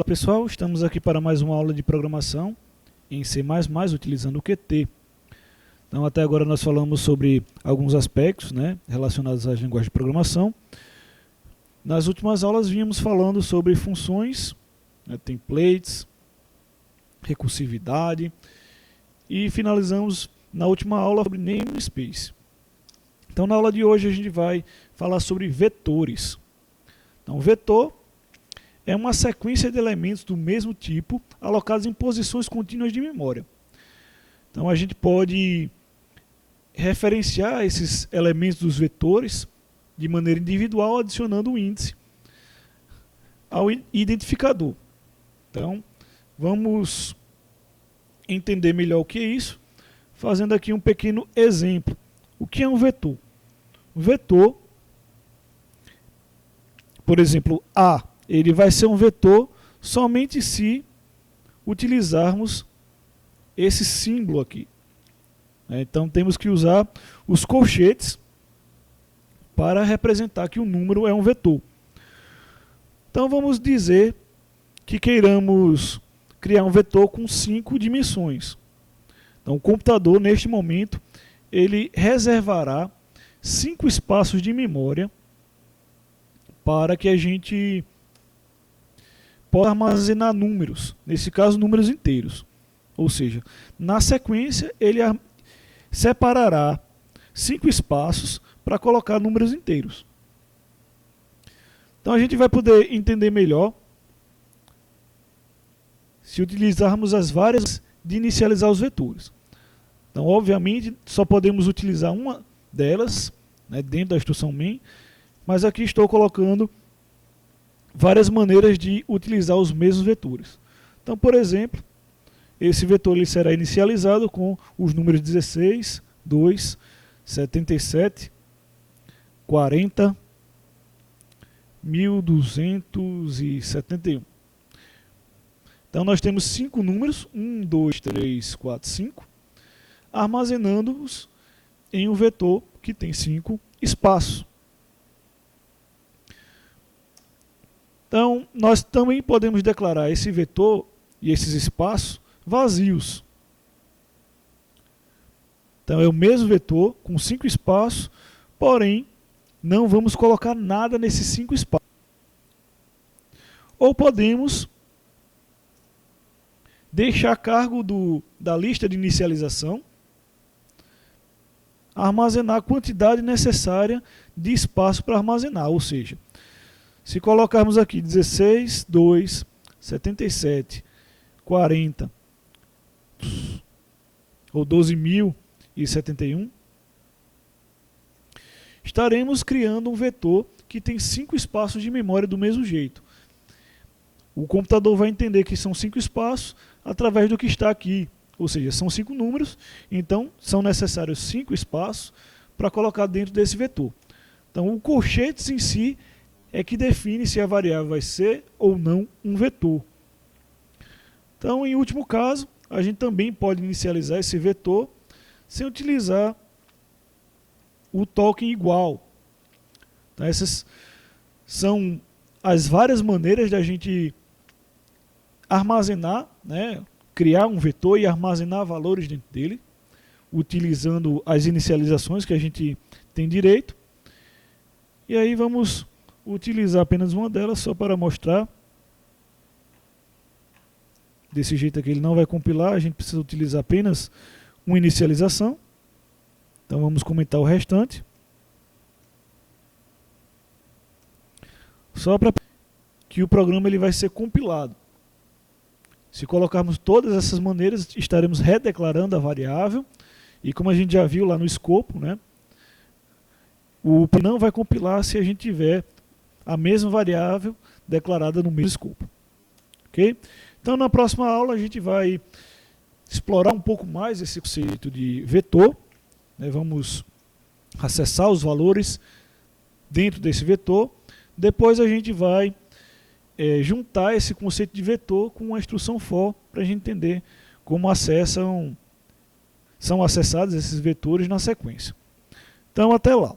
Olá pessoal, estamos aqui para mais uma aula de programação em C++, utilizando o Qt. Então até agora nós falamos sobre alguns aspectos, relacionados às linguagens de programação. Nas últimas aulas vínhamos falando sobre funções, templates, recursividade e finalizamos na última aula sobre namespace. Então na aula de hoje a gente vai falar sobre vetores. Então vetor é uma sequência de elementos do mesmo tipo alocados em posições contínuas de memória. Então a gente pode referenciar esses elementos dos vetores de maneira individual, adicionando um índice ao identificador. Então vamos entender melhor o que é isso, fazendo aqui um pequeno exemplo. O que é um vetor? Um vetor, por exemplo, A, ele vai ser um vetor somente se utilizarmos esse símbolo aqui. Então temos que usar os colchetes para representar que o número é um vetor. Então vamos dizer que queiramos criar um vetor com 5 dimensões. Então o computador, neste momento, ele reservará 5 espaços de memória para que a gente possa armazenar números, nesse caso números inteiros. Ou seja, na sequência ele separará 5 espaços para colocar números inteiros. Então a gente vai poder entender melhor se utilizarmos as várias de inicializar os vetores. Então obviamente só podemos utilizar uma delas, dentro da instrução main, mas aqui estou colocando várias maneiras de utilizar os mesmos vetores. Então, por exemplo, esse vetor ele será inicializado com os números 16, 2, 77, 40, 1271. Então nós temos 5 números, 1, 2, 3, 4, 5, armazenando-os em um vetor que tem 5 espaços. Então, nós também podemos declarar esse vetor e esses espaços vazios. Então, é o mesmo vetor com 5 espaços, porém, não vamos colocar nada nesses 5 espaços. Ou podemos deixar a cargo da lista de inicialização, armazenar a quantidade necessária de espaço para armazenar, ou seja, se colocarmos aqui 16, 2, 77, 40 ou 12.071, estaremos criando um vetor que tem 5 espaços de memória do mesmo jeito. O computador vai entender que são 5 espaços através do que está aqui, ou seja, são 5 números, então são necessários 5 espaços para colocar dentro desse vetor. Então o colchetes em si é que define se a variável vai ser ou não um vetor. Então, em último caso, a gente também pode inicializar esse vetor sem utilizar o token igual. Então, essas são as várias maneiras da gente armazenar, criar um vetor e armazenar valores dentro dele, utilizando as inicializações que a gente tem direito. E aí vamos utilizar apenas uma delas só para mostrar. Desse jeito aqui ele não vai compilar, a gente precisa utilizar apenas uma inicialização. Então vamos comentar o restante. Só para que o programa ele vai ser compilado. Se colocarmos todas essas maneiras, estaremos redeclarando a variável. E como a gente já viu lá no escopo, o não vai compilar se a gente tiver a mesma variável declarada no mesmo escopo. Ok? Então na próxima aula a gente vai explorar um pouco mais esse conceito de vetor. Vamos acessar os valores dentro desse vetor. Depois a gente vai juntar esse conceito de vetor com a instrução for para a gente entender como são acessados esses vetores na sequência. Então até lá.